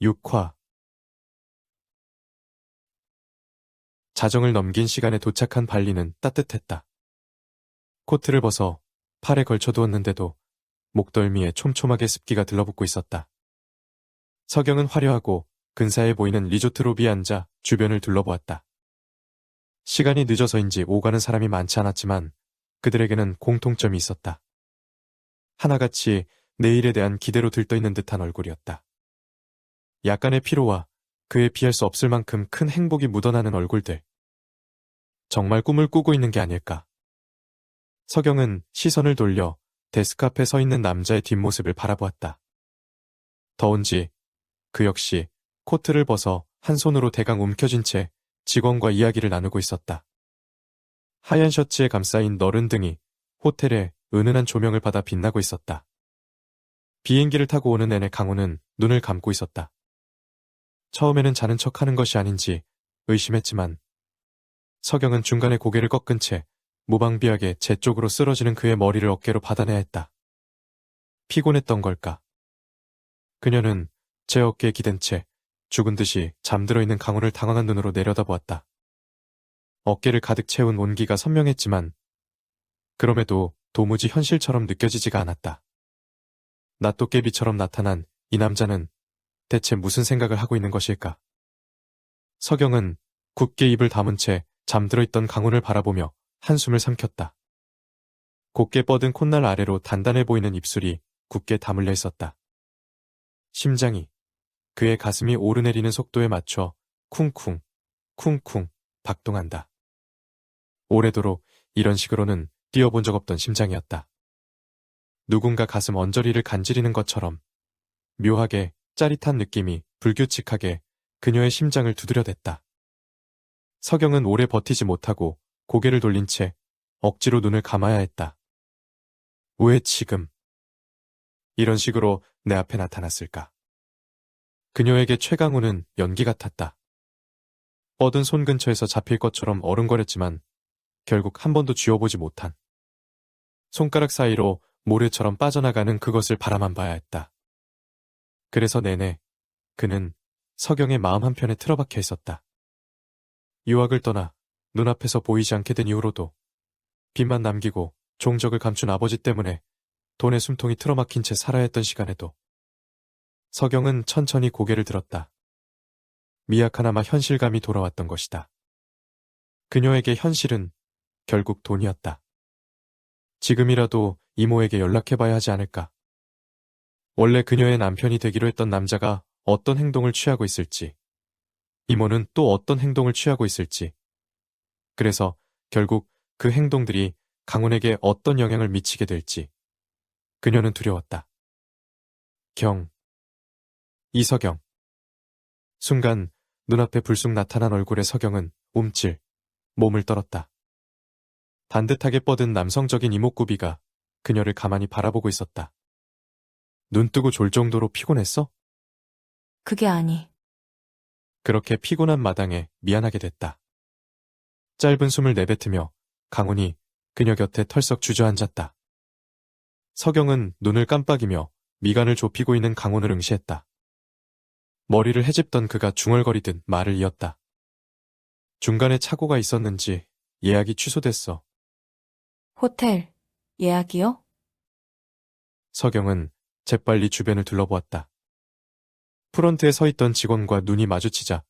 6화 자정을 넘긴 시간에 도착한 발리는 따뜻했다. 코트를 벗어 팔에 걸쳐두었는데도 목덜미에 촘촘하게 습기가 들러붙고 있었다. 서경은 화려하고 근사해 보이는 리조트 로비에 앉아 주변을 둘러보았다. 시간이 늦어서인지 오가는 사람이 많지 않았지만 그들에게는 공통점이 있었다. 하나같이 내일에 대한 기대로 들떠있는 듯한 얼굴이었다. 약간의 피로와 그에 비할 수 없을 만큼 큰 행복이 묻어나는 얼굴들. 정말 꿈을 꾸고 있는 게 아닐까. 서경은 시선을 돌려 데스크 앞에 서 있는 남자의 뒷모습을 바라보았다. 더운지 그 역시 코트를 벗어 한 손으로 대강 움켜쥔 채 직원과 이야기를 나누고 있었다. 하얀 셔츠에 감싸인 너른 등이 호텔의 은은한 조명을 받아 빛나고 있었다. 비행기를 타고 오는 내내 강호는 눈을 감고 있었다. 처음에는 자는 척하는 것이 아닌지 의심했지만 서경은 중간에 고개를 꺾은 채 무방비하게 제 쪽으로 쓰러지는 그의 머리를 어깨로 받아내야 했다. 피곤했던 걸까? 그녀는 제 어깨에 기댄 채 죽은 듯이 잠들어 있는 강호를 당황한 눈으로 내려다보았다. 어깨를 가득 채운 온기가 선명했지만 그럼에도 도무지 현실처럼 느껴지지가 않았다. 낫도깨비처럼 나타난 이 남자는 대체 무슨 생각을 하고 있는 것일까? 서경은 굳게 입을 다문 채 잠들어 있던 강훈을 바라보며 한숨을 삼켰다. 곱게 뻗은 콧날 아래로 단단해 보이는 입술이 굳게 다물려 있었다. 심장이 그의 가슴이 오르내리는 속도에 맞춰 쿵쿵, 쿵쿵 박동한다. 오래도록 이런 식으로는 뛰어본 적 없던 심장이었다. 누군가 가슴 언저리를 간지리는 것처럼 묘하게 짜릿한 느낌이 불규칙하게 그녀의 심장을 두드려댔다. 서경은 오래 버티지 못하고 고개를 돌린 채 억지로 눈을 감아야 했다. 왜 지금? 이런 식으로 내 앞에 나타났을까? 그녀에게 최강호는 연기 같았다. 뻗은 손 근처에서 잡힐 것처럼 어른거렸지만 결국 한 번도 쥐어보지 못한 손가락 사이로 모래처럼 빠져나가는 그것을 바라만 봐야 했다. 그래서 내내 그는 서경의 마음 한편에 틀어박혀 있었다. 유학을 떠나 눈앞에서 보이지 않게 된 이후로도 빚만 남기고 종적을 감춘 아버지 때문에 돈의 숨통이 틀어막힌 채 살아야 했던 시간에도 서경은 천천히 고개를 들었다. 미약하나마 현실감이 돌아왔던 것이다. 그녀에게 현실은 결국 돈이었다. 지금이라도 이모에게 연락해봐야 하지 않을까. 원래 그녀의 남편이 되기로 했던 남자가 어떤 행동을 취하고 있을지, 이모는 또 어떤 행동을 취하고 있을지, 그래서 결국 그 행동들이 강훈에게 어떤 영향을 미치게 될지 그녀는 두려웠다. 이서경. 순간 눈앞에 불쑥 나타난 얼굴의 서경은 움찔 몸을 떨었다. 반듯하게 뻗은 남성적인 이목구비가 그녀를 가만히 바라보고 있었다. 눈 뜨고 졸 정도로 피곤했어? 그게 아니. 그렇게 피곤한 마당에 미안하게 됐다. 짧은 숨을 내뱉으며 강훈이 그녀 곁에 털썩 주저앉았다. 서경은 눈을 깜빡이며 미간을 좁히고 있는 강훈을 응시했다. 머리를 헤집던 그가 중얼거리듯 말을 이었다. 중간에 착오가 있었는지 예약이 취소됐어. 호텔 예약이요? 서경은 재빨리 주변을 둘러보았다. 프론트에 서 있던 직원과 눈이 마주치자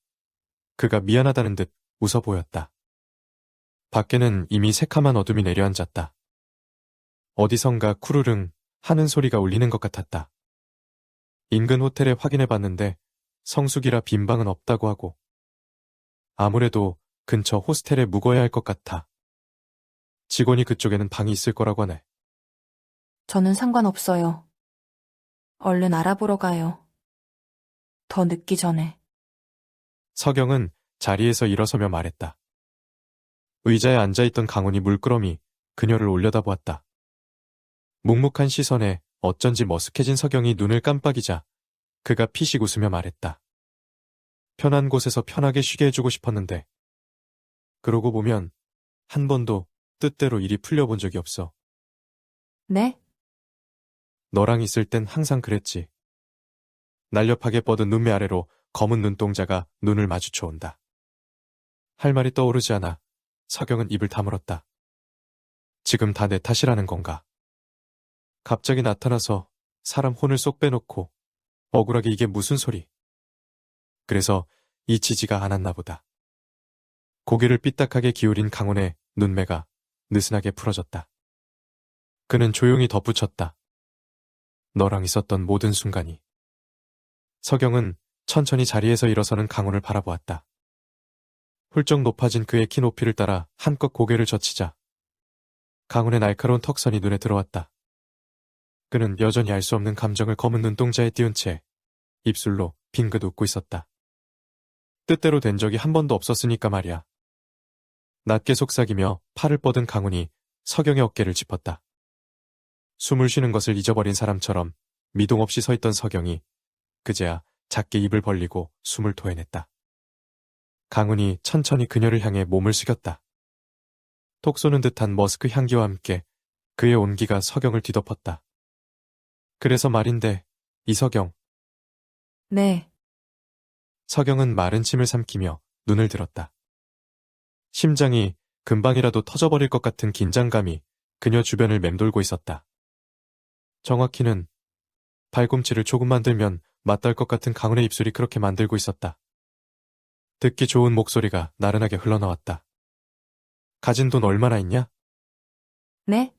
그가 미안하다는 듯 웃어 보였다. 밖에는 이미 새카만 어둠이 내려앉았다. 어디선가 쿠르릉 하는 소리가 울리는 것 같았다. 인근 호텔에 확인해봤는데 성수기라 빈 방은 없다고 하고 아무래도 근처 호스텔에 묵어야 할 것 같아. 직원이 그쪽에는 방이 있을 거라고 하네. 저는 상관없어요. 얼른 알아보러 가요. 더 늦기 전에. 서경은 자리에서 일어서며 말했다. 의자에 앉아있던 강훈이 물끄러미 그녀를 올려다보았다. 묵묵한 시선에 어쩐지 머쓱해진 서경이 눈을 깜빡이자 그가 피식 웃으며 말했다. 편한 곳에서 편하게 쉬게 해주고 싶었는데 그러고 보면 한 번도 뜻대로 일이 풀려본 적이 없어. 네? 너랑 있을 땐 항상 그랬지. 날렵하게 뻗은 눈매 아래로 검은 눈동자가 눈을 마주쳐 온다. 할 말이 떠오르지 않아 서경은 입을 다물었다. 지금 다 내 탓이라는 건가? 갑자기 나타나서 사람 혼을 쏙 빼놓고 억울하게 이게 무슨 소리? 그래서 잊히지가 않았나 보다. 고개를 삐딱하게 기울인 강훈의 눈매가 느슨하게 풀어졌다. 그는 조용히 덧붙였다. 너랑 있었던 모든 순간이. 서경은 천천히 자리에서 일어서는 강훈을 바라보았다. 훌쩍 높아진 그의 키 높이를 따라 한껏 고개를 젖히자 강훈의 날카로운 턱선이 눈에 들어왔다. 그는 여전히 알 수 없는 감정을 검은 눈동자에 띄운 채 입술로 빙긋 웃고 있었다. 뜻대로 된 적이 한 번도 없었으니까 말이야. 낮게 속삭이며 팔을 뻗은 강훈이 서경의 어깨를 짚었다. 숨을 쉬는 것을 잊어버린 사람처럼 미동 없이 서 있던 서경이 그제야 작게 입을 벌리고 숨을 토해냈다. 강훈이 천천히 그녀를 향해 몸을 숙였다. 톡 쏘는 듯한 머스크 향기와 함께 그의 온기가 서경을 뒤덮었다. 그래서 말인데, 이서경. 네, 서경은 마른 침을 삼키며 눈을 들었다. 심장이 금방이라도 터져버릴 것 같은 긴장감이 그녀 주변을 맴돌고 있었다. 정확히는 발꿈치를 조금만 들면 맞닿을 것 같은 강훈의 입술이 그렇게 만들고 있었다. 듣기 좋은 목소리가 나른하게 흘러나왔다. 가진 돈 얼마나 있냐? 네?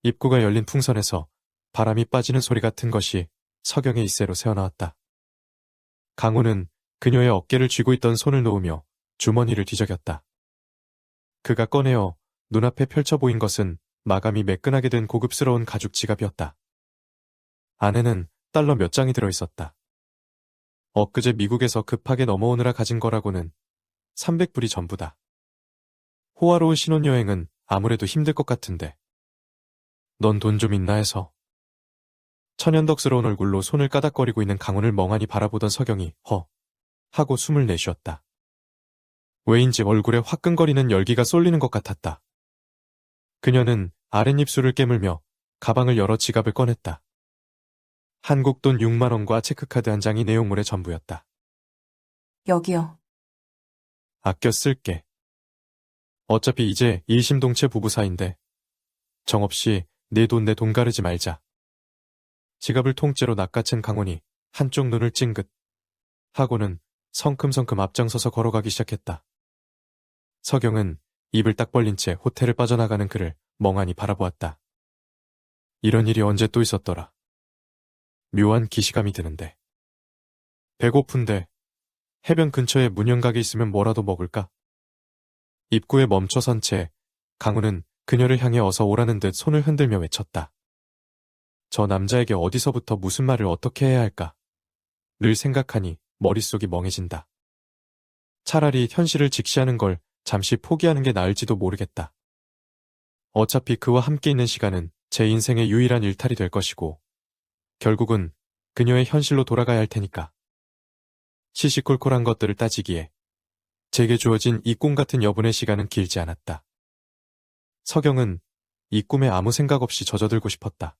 입구가 열린 풍선에서 바람이 빠지는 소리 같은 것이 서경의 입새로 새어나왔다. 강훈은 그녀의 어깨를 쥐고 있던 손을 놓으며 주머니를 뒤적였다. 그가 꺼내어 눈앞에 펼쳐 보인 것은 마감이 매끈하게 된 고급스러운 가죽 지갑이었다. 안에는 달러 몇 장이 들어있었다. 엊그제 미국에서 급하게 넘어오느라 가진 거라고는 300불이 전부다. 호화로운 신혼여행은 아무래도 힘들 것 같은데. 넌 돈 좀 있나 해서. 천연덕스러운 얼굴로 손을 까닥거리고 있는 강훈을 멍하니 바라보던 서경이 허 하고 숨을 내쉬었다. 왜인지 얼굴에 화끈거리는 열기가 쏠리는 것 같았다. 그녀는 아랫입술을 깨물며 가방을 열어 지갑을 꺼냈다. 한국 돈 6만 원과 체크카드 한 장이 내용물의 전부였다. 여기요. 아껴 쓸게. 어차피 이제 일심동체 부부 사이인데 정없이 내 돈 내 돈 가르지 말자. 지갑을 통째로 낚아챈 강훈이 한쪽 눈을 찡긋 하고는 성큼성큼 앞장서서 걸어가기 시작했다. 서경은 입을 딱 벌린 채 호텔을 빠져나가는 그를 멍하니 바라보았다. 이런 일이 언제 또 있었더라. 묘한 기시감이 드는데. 배고픈데 해변 근처에 문영가게 있으면 뭐라도 먹을까? 입구에 멈춰선 채 강훈은 그녀를 향해 어서 오라는 듯 손을 흔들며 외쳤다. 저 남자에게 어디서부터 무슨 말을 어떻게 해야 할까? 를 생각하니 머릿속이 멍해진다. 차라리 현실을 직시하는 걸 잠시 포기하는 게 나을지도 모르겠다. 어차피 그와 함께 있는 시간은 제 인생의 유일한 일탈이 될 것이고 결국은 그녀의 현실로 돌아가야 할 테니까. 시시콜콜한 것들을 따지기에 제게 주어진 이 꿈 같은 여분의 시간은 길지 않았다. 서경은 이 꿈에 아무 생각 없이 젖어들고 싶었다.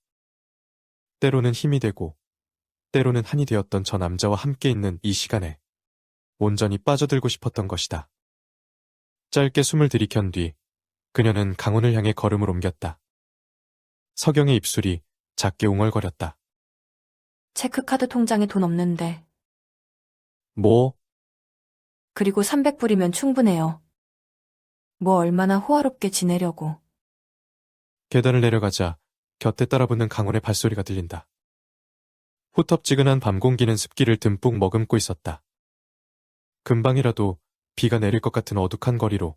때로는 힘이 되고 때로는 한이 되었던 저 남자와 함께 있는 이 시간에 온전히 빠져들고 싶었던 것이다. 짧게 숨을 들이켠 뒤 그녀는 강훈을 향해 걸음을 옮겼다. 서경의 입술이 작게 웅얼거렸다. 체크카드 통장에 돈 없는데. 뭐? 그리고 300불이면 충분해요. 뭐 얼마나 호화롭게 지내려고. 계단을 내려가자 곁에 따라붙는 강훈의 발소리가 들린다. 후텁지근한 밤 공기는 습기를 듬뿍 머금고 있었다. 금방이라도 비가 내릴 것 같은 어둑한 거리로